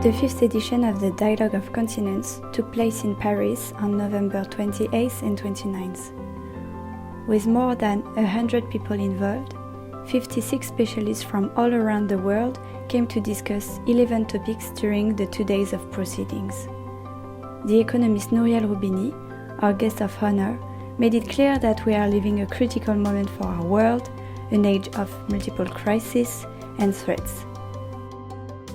The fifth edition of the Dialogue of Continents took place in Paris on November 28th and 29th. With more than 100 people involved, 56 specialists from all around the world came to discuss 11 topics during the 2 days of proceedings. The economist Nouriel Roubini, our guest of honor, made it clear that we are living a critical moment for our world, an age of multiple crises and threats.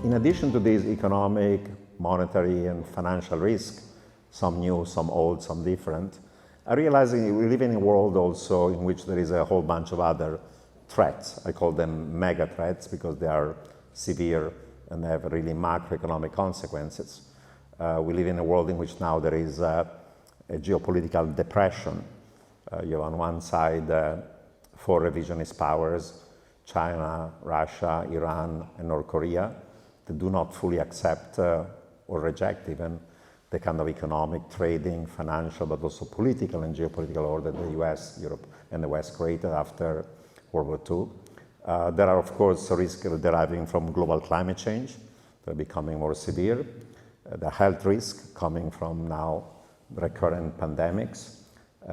In addition to these economic, monetary and financial risks, some new, some old, some different, I realize we live in a world also in which there is a whole bunch of other threats. I call them mega threats because they are severe and they have really macroeconomic consequences. We live in a world in which now there is a geopolitical depression. You have on one side 4 revisionist powers, China, Russia, Iran and North Korea, that do not fully accept or reject even the kind of economic, trading, financial, but also political and geopolitical order that the US, Europe, and the West created after World War II. There are, of course, risks deriving from global climate change. They're becoming more severe. The health risk coming from now recurrent pandemics.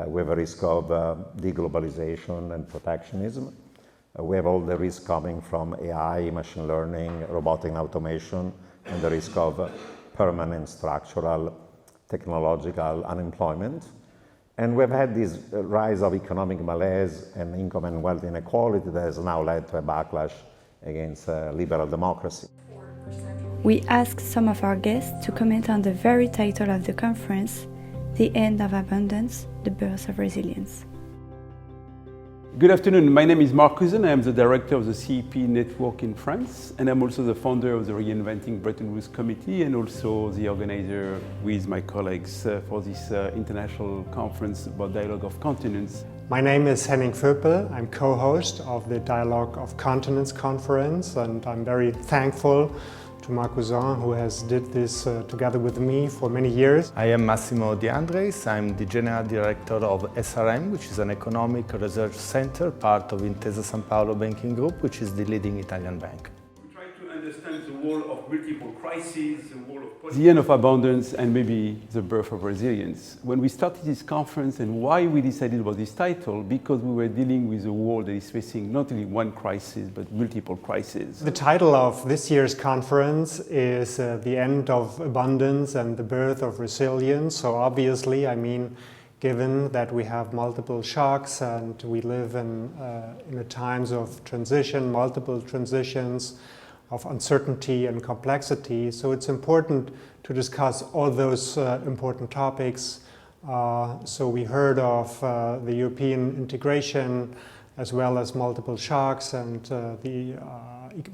We have a risk of deglobalization and protectionism. We have all the risk coming from AI, machine learning, robotic and automation, and the risk of permanent structural technological unemployment. And we've had this rise of economic malaise and income and wealth inequality that has now led to a backlash against liberal democracy. We asked some of our guests to comment on the very title of the conference, The End of Abundance, the Birth of Resilience. Good afternoon, my name is Marc. I am the director of the CEP network in France, and I'm also the founder of the Reinventing Bretton Woods Committee and also the organizer with my colleagues for this international conference about Dialogue of Continents. My name is Henning Vöpel. I'm co-host of the Dialogue of Continents conference, and I'm very thankful to Marc, who has did this together with me for many years. I am Massimo Deandreis. I'm the General Director of SRM, which is an economic research center, part of Intesa Sanpaolo Banking Group, which is the leading Italian bank. We try to understand the world of multiple crises, the end of abundance, and maybe the birth of resilience. When we started this conference and why we decided about this title, because we were dealing with a world that is facing not only one crisis, but multiple crises. The title of this year's conference is The End of Abundance and the Birth of Resilience. So obviously, I mean, given that we have multiple shocks and we live in a times of transition, multiple transitions, of uncertainty and complexity. So it's important to discuss all those important topics. So we heard of the European integration as well as multiple shocks and the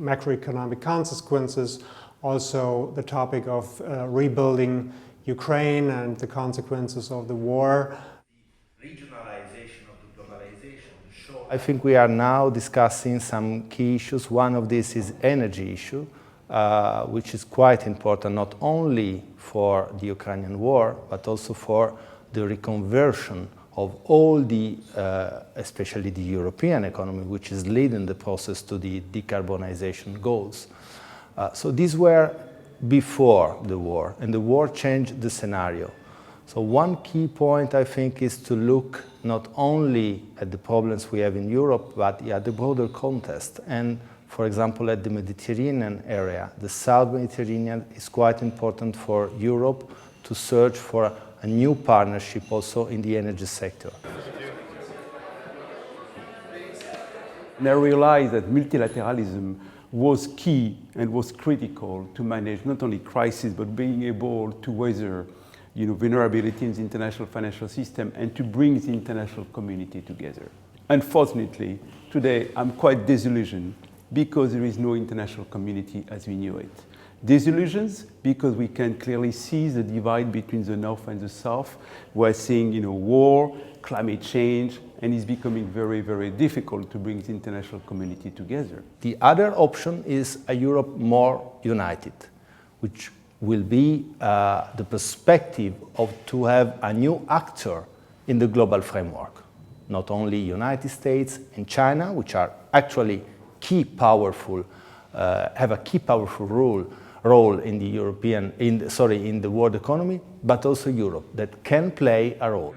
macroeconomic consequences. Also the topic of rebuilding Ukraine and the consequences of the war. I think we are now discussing some key issues. One of these is energy issue, which is quite important not only for the Ukrainian war, but also for the reconversion of all the, especially the European economy, which is leading the process to the decarbonization goals. So these were before the war, and the war changed the scenario. So one key point, I think, is to look not only at the problems we have in Europe, but at the broader context. And for example, at the Mediterranean area, the South Mediterranean is quite important for Europe to search for a new partnership also in the energy sector. And I realized that multilateralism was key and was critical to manage not only crises, but being able to weather vulnerability in the international financial system and to bring the international community together. Unfortunately, today I'm quite disillusioned because there is no international community as we knew it. Disillusions because we can clearly see the divide between the North and the South. We're seeing war, climate change, and it's becoming very, very difficult to bring the international community together. The other option is a Europe more united, which will be the perspective of to have a new actor in the global framework. Not only United States and China, which are actually have a key powerful role role in the in the world economy, but also Europe that can play a role.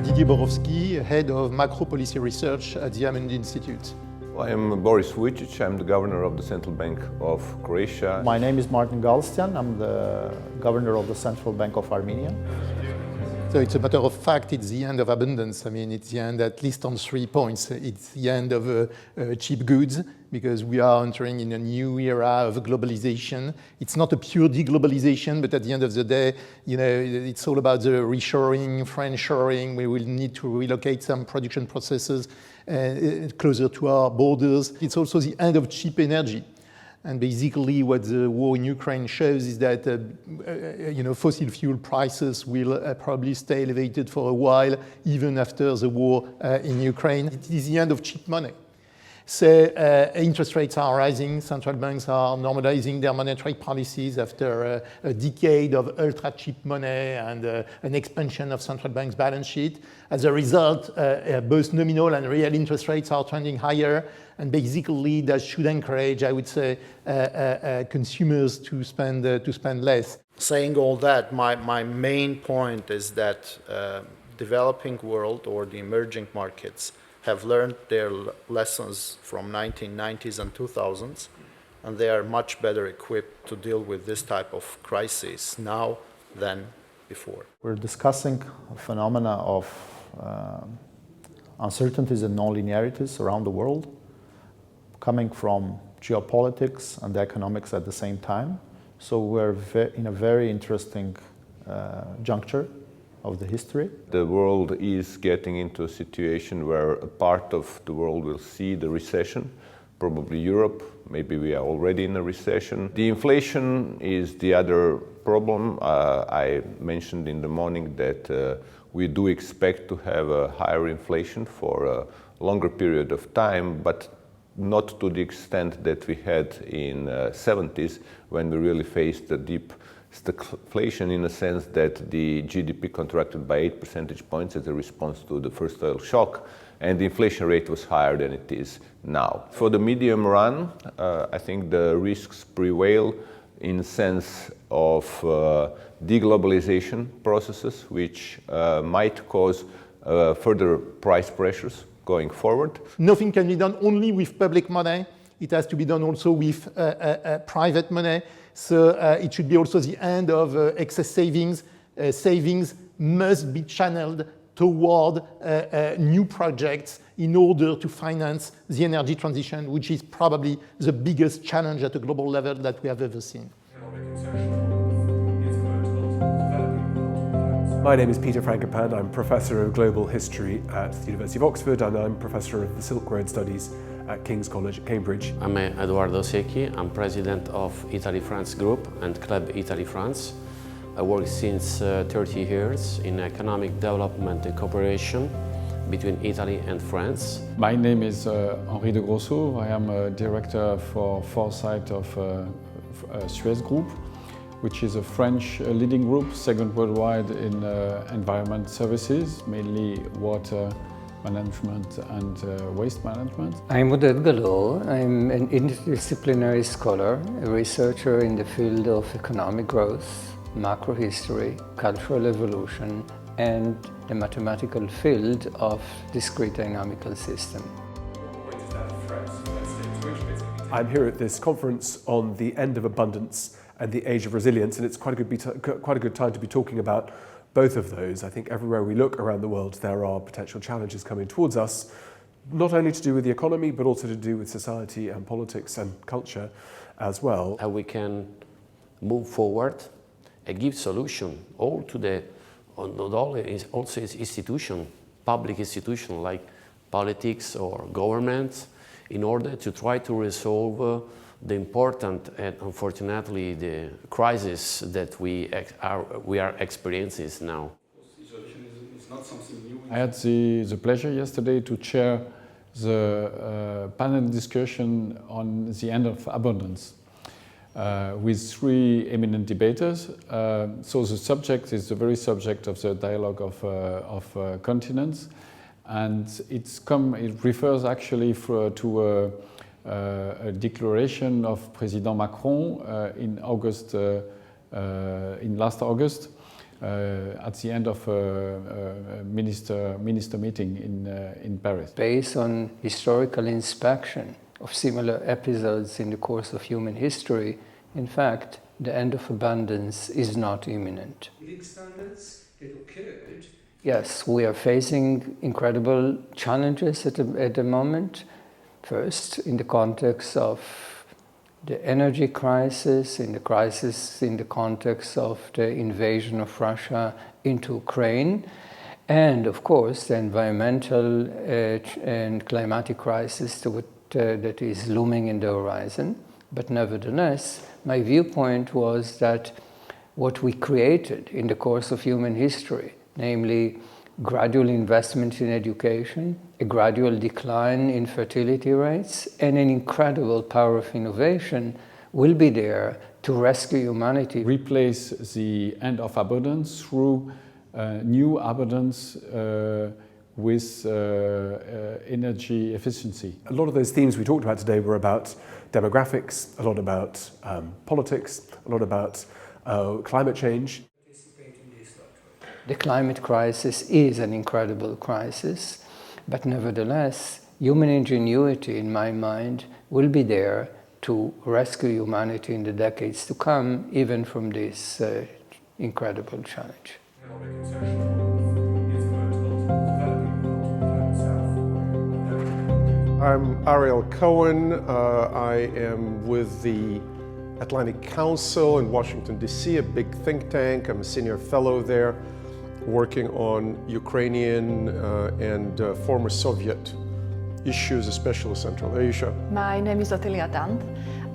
Didier Borowski, head of macro policy research at the Amundi Institute. I am Boris Vujcic. I'm the governor of the Central Bank of Croatia. My name is Marc Galstyan. I'm the governor of the Central Bank of Armenia. So it's a matter of fact, it's the end of abundance. I mean, it's the end at least on 3 points. It's the end of cheap goods, because we are entering in a new era of globalization. It's not a pure deglobalization, but at the end of the day, you know, it's all about the reshoring, friendshoring. We will need to relocate some production processes closer to our borders. It's also the end of cheap energy. And basically what the war in Ukraine shows is that you know, fossil fuel prices will probably stay elevated for a while, even after the war in Ukraine. It is the end of cheap money. So interest rates are rising, central banks are normalizing their monetary policies after a decade of ultra-cheap money and an expansion of central banks' balance sheet. As a result, both nominal and real interest rates are trending higher, and basically that should encourage, I would say, consumers to spend less. Saying all that, my main point is that developing world or the emerging markets have learned their lessons from 1990s and 2000s, and they are much better equipped to deal with this type of crisis now than before. We're discussing a phenomena of uncertainties and non-linearities around the world, coming from geopolitics and economics at the same time. So we're in a very interesting juncture of the history. The world is getting into a situation where a part of the world will see the recession, probably Europe, maybe we are already in a recession. The inflation is the other problem. I mentioned in the morning that we do expect to have a higher inflation for a longer period of time, but not to the extent that we had in the 70s, when we really faced a deep stagflation, in a sense that the GDP contracted by 8 percentage points as a response to the first oil shock, and the inflation rate was higher than it is now. For the medium run, I think the risks prevail in the sense of deglobalization processes, which might cause further price pressures going forward. Nothing can be done only with public money. It has to be done also with private money. So it should be also the end of excess savings. Savings must be channeled toward new projects in order to finance the energy transition, which is probably the biggest challenge at a global level that we have ever seen. My name is Peter Frankopan. I'm Professor of Global History at the University of Oxford, and I'm Professor of the Silk Road Studies at King's College at Cambridge. I'm Edoardo Secchi. I'm President of Italy-France Group and Club Italy-France. I work since 30 years in economic development and cooperation between Italy and France. My name is Henri de Grossouvre. I am a director for Foresight of SUEZ Group, which is a French leading group, second worldwide in environment services, mainly water management and waste management. I'm Oded Galor. I'm an interdisciplinary scholar, a researcher in the field of economic growth, macro history, cultural evolution, and the mathematical field of discrete dynamical system. I'm here at this conference on the end of abundance and the age of resilience, and it's quite a good time to be talking about both of those. I think everywhere we look around the world, there are potential challenges coming towards us, not only to do with the economy, but also to do with society and politics and culture as well. How we can move forward and give solution all to the, not only also institution, public institution like politics or governments, in order to try to resolve the important and unfortunately the crisis that we are experiencing now. I had the pleasure yesterday to chair the panel discussion on the end of abundance with three eminent debaters. So the subject is the very subject of the dialogue of continents, And it refers actually to a declaration of President Macron in August, in last August, at the end of a minister meeting in Paris. Based on historical inspection of similar episodes in the course of human history, in fact, the end of abundance is not imminent. Living standards that occurred. Yes, we are facing incredible challenges at the moment. First, in the context of the energy crisis, in the context of the invasion of Russia into Ukraine, and of course the environmental and climatic crisis that is looming in the horizon. But nevertheless, my viewpoint was that what we created in the course of human history, namely gradual investment in education, a gradual decline in fertility rates, and an incredible power of innovation will be there to rescue humanity. Replace the end of abundance through new abundance with energy efficiency. A lot of those themes we talked about today were about demographics, a lot about politics, a lot about climate change. The climate crisis is an incredible crisis, but nevertheless, human ingenuity, in my mind, will be there to rescue humanity in the decades to come, even from this incredible challenge. I'm Ariel Cohen. I am with the Atlantic Council in Washington, D.C., a big think tank. I'm a senior fellow there, working on Ukrainian and former Soviet issues, especially Central Asia. My name is Otilia.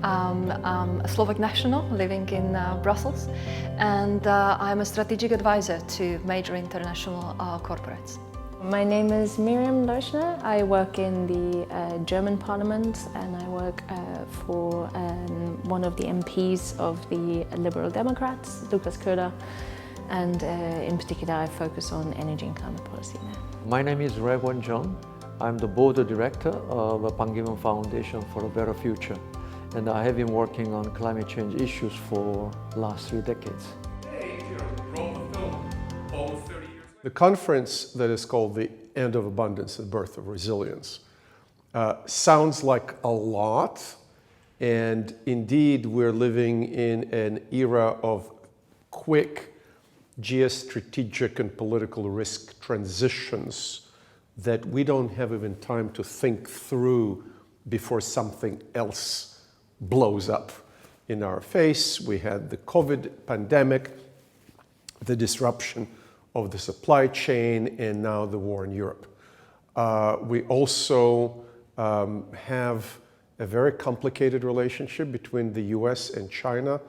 I'm a Slovak national living in Brussels, and I'm a strategic advisor to major international corporates. My name is Miriam Leuschner. I work in the German Parliament, and I work for one of the MPs of the Liberal Democrats, Lukas Köhler, and in particular I focus on energy and climate policy there. My name is Rewan John. I'm the board director of the Pan Ki-moon Foundation for a Better Future, and I have been working on climate change issues for the last 3 decades. The conference that is called the End of Abundance, the Birth of Resilience, sounds like a lot, and indeed we're living in an era of quick geostrategic and political risk transitions that we don't have even time to think through before something else blows up in our face. We had the COVID pandemic, the disruption of the supply chain, and now the war in Europe. We also have a very complicated relationship between the US and China,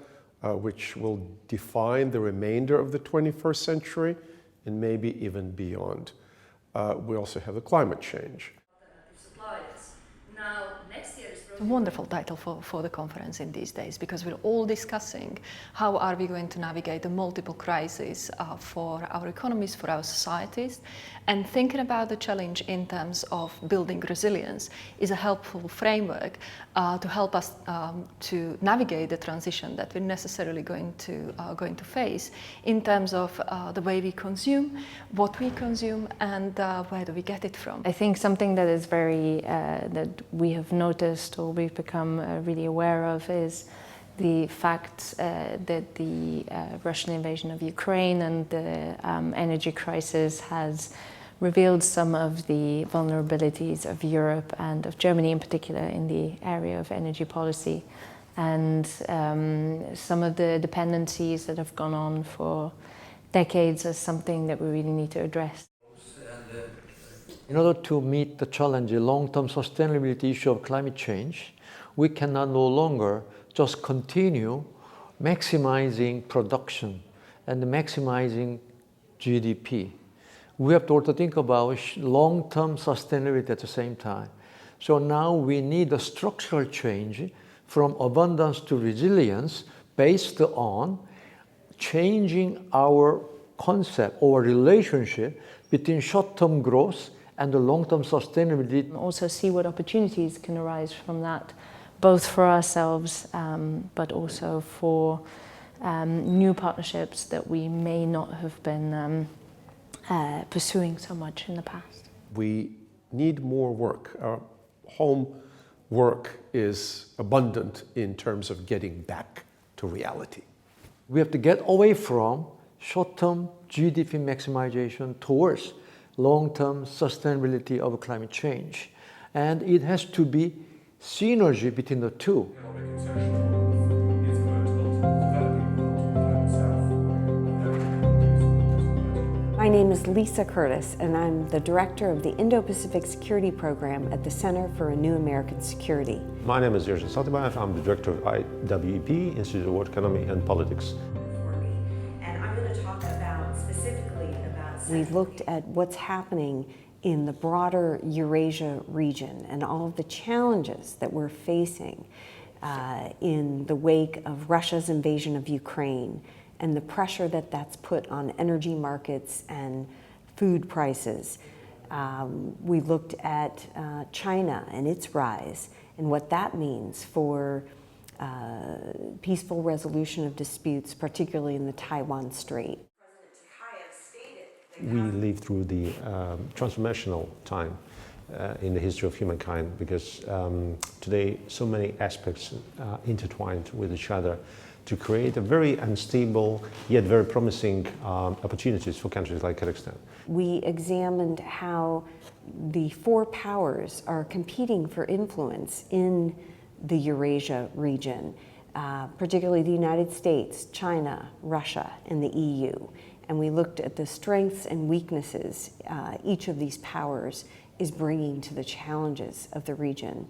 which will define the remainder of the 21st century and maybe even beyond. We also have the climate change. It's a wonderful title for the conference in these days, because we're all discussing how are we going to navigate the multiple crises for our economies, for our societies, and thinking about the challenge in terms of building resilience is a helpful framework to help us to navigate the transition that we're necessarily going to face in terms of the way we consume, what we consume, and where do we get it from. I think something that is very that we have noticed or we've become really aware of is the fact that the Russian invasion of Ukraine and the energy crisis has revealed some of the vulnerabilities of Europe and of Germany in particular in the area of energy policy, and some of the dependencies that have gone on for decades as something that we really need to address. In order to meet the challenge, the long-term sustainability issue of climate change, we cannot no longer just continue maximizing production and maximizing GDP. We have to also think about long-term sustainability at the same time. So now we need a structural change from abundance to resilience based on changing our concept or relationship between short-term growth and the long-term sustainability. Also see what opportunities can arise from that, both for ourselves, but also for new partnerships that we may not have been pursuing so much in the past. We need more work. Our home work is abundant in terms of getting back to reality. We have to get away from short-term GDP maximization towards long-term sustainability of climate change. And it has to be synergy between the two. My name is Lisa Curtis, and I'm the director of the Indo-Pacific Security Program at the Center for a New American Security. My name is Yerjan Satibayev. I'm the director of IWEP, Institute of World Economy and Politics. And I'm going to talk about specifically about... We looked at what's happening in the broader Eurasia region and all of the challenges that we're facing in the wake of Russia's invasion of Ukraine, and the pressure that that's put on energy markets and food prices. We looked at China and its rise and what that means for peaceful resolution of disputes, particularly in the Taiwan Strait. We live through the transformational time in the history of humankind because today so many aspects intertwined with each other to create a very unstable yet very promising opportunities for countries like Kazakhstan. We examined how the four powers are competing for influence in the Eurasia region, particularly the United States, China, Russia, and the EU. And we looked at the strengths and weaknesses each of these powers is bringing to the challenges of the region.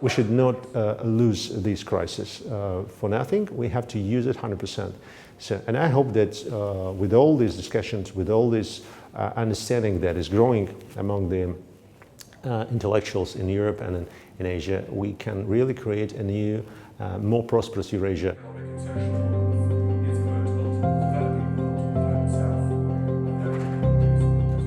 We should not lose this crisis for nothing. We have to use it 100%. So, and I hope that with all these discussions, with all this understanding that is growing among the intellectuals in Europe and in Asia, we can really create a new, more prosperous Eurasia.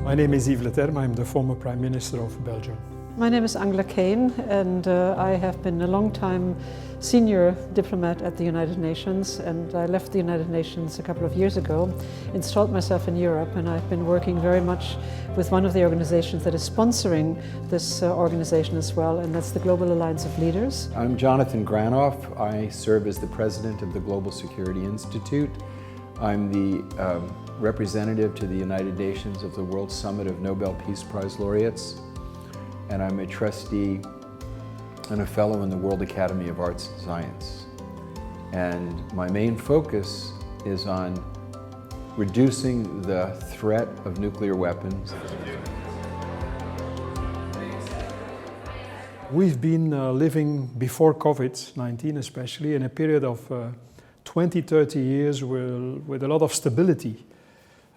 My name is Yves Leterme. I'm the former Prime Minister of Belgium. My name is Angela Kane, and I have been a long-time senior diplomat at the United Nations, and I left the United Nations a couple of years ago, installed myself in Europe, and I've been working very much with one of the organizations that is sponsoring this organization as well, and that's the Global Alliance of Leaders. I'm Jonathan Granoff. I serve as the president of the Global Security Institute. I'm the representative to the United Nations of the World Summit of Nobel Peace Prize laureates, and I'm a trustee and a fellow in the World Academy of Arts and Science. And my main focus is on reducing the threat of nuclear weapons. We've been living before COVID-19 especially in a period of 20, 30 years with a lot of stability.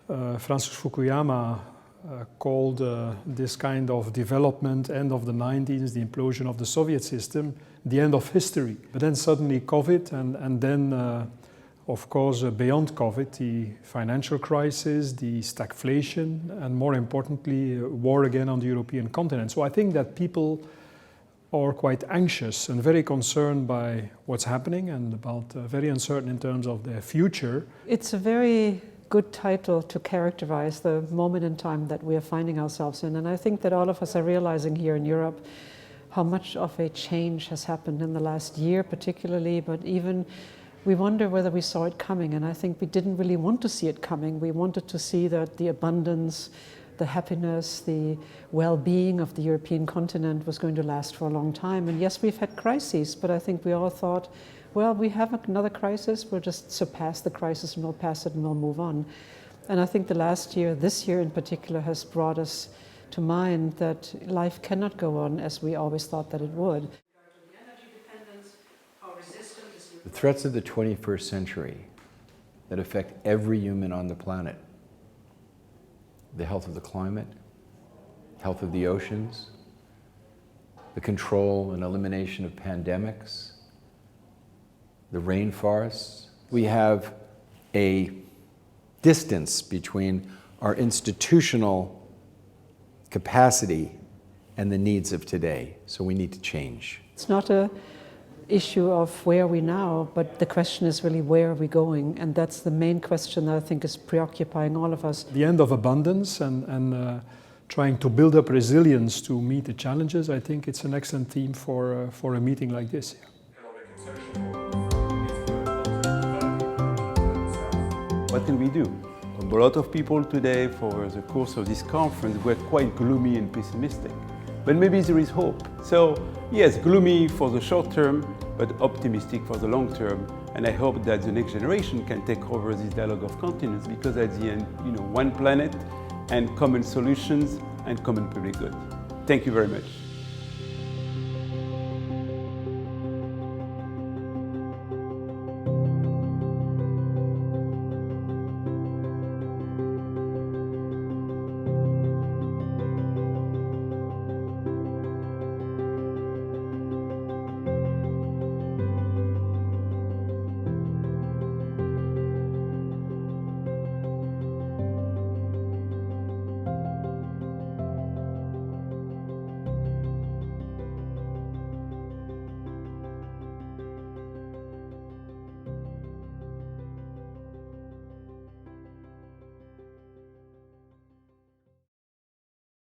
Francis Fukuyama called this kind of development, end of the 90s, the implosion of the Soviet system, the end of history. But then suddenly COVID, and then of course beyond COVID, the financial crisis, the stagflation, and more importantly, war again on the European continent. So I think that people are quite anxious and very concerned by what's happening and about very uncertain in terms of their future. It's a very good title to characterize the moment in time that we are finding ourselves in. And I think that all of us are realizing here in Europe how much of a change has happened in the last year particularly, but even we wonder whether we saw it coming. And I think we didn't really want to see it coming. We wanted to see that the abundance, the happiness, the well-being of the European continent was going to last for a long time. And yes, we've had crises, but I think we all thought, well, we have another crisis, we'll just surpass the crisis and we'll pass it and we'll move on. And I think the last year, this year in particular, has brought us to mind that life cannot go on as we always thought that it would. The threats of the 21st century that affect every human on the planet, the health of the climate, health of the oceans, the control and elimination of pandemics, the rainforests. We have a distance between our institutional capacity and the needs of today. So we need to change. It's not a issue of where are we now, but the question is really where are we going? And that's the main question that I think is preoccupying all of us. The end of abundance and trying to build up resilience to meet the challenges, I think it's an excellent theme for a meeting like this. What can we do? A lot of people today, for the course of this conference, were quite gloomy and pessimistic. But maybe there is hope. So yes, gloomy for the short term, but optimistic for the long term. And I hope that the next generation can take over this dialogue of continents, because at the end, one planet and common solutions and common public good. Thank you very much.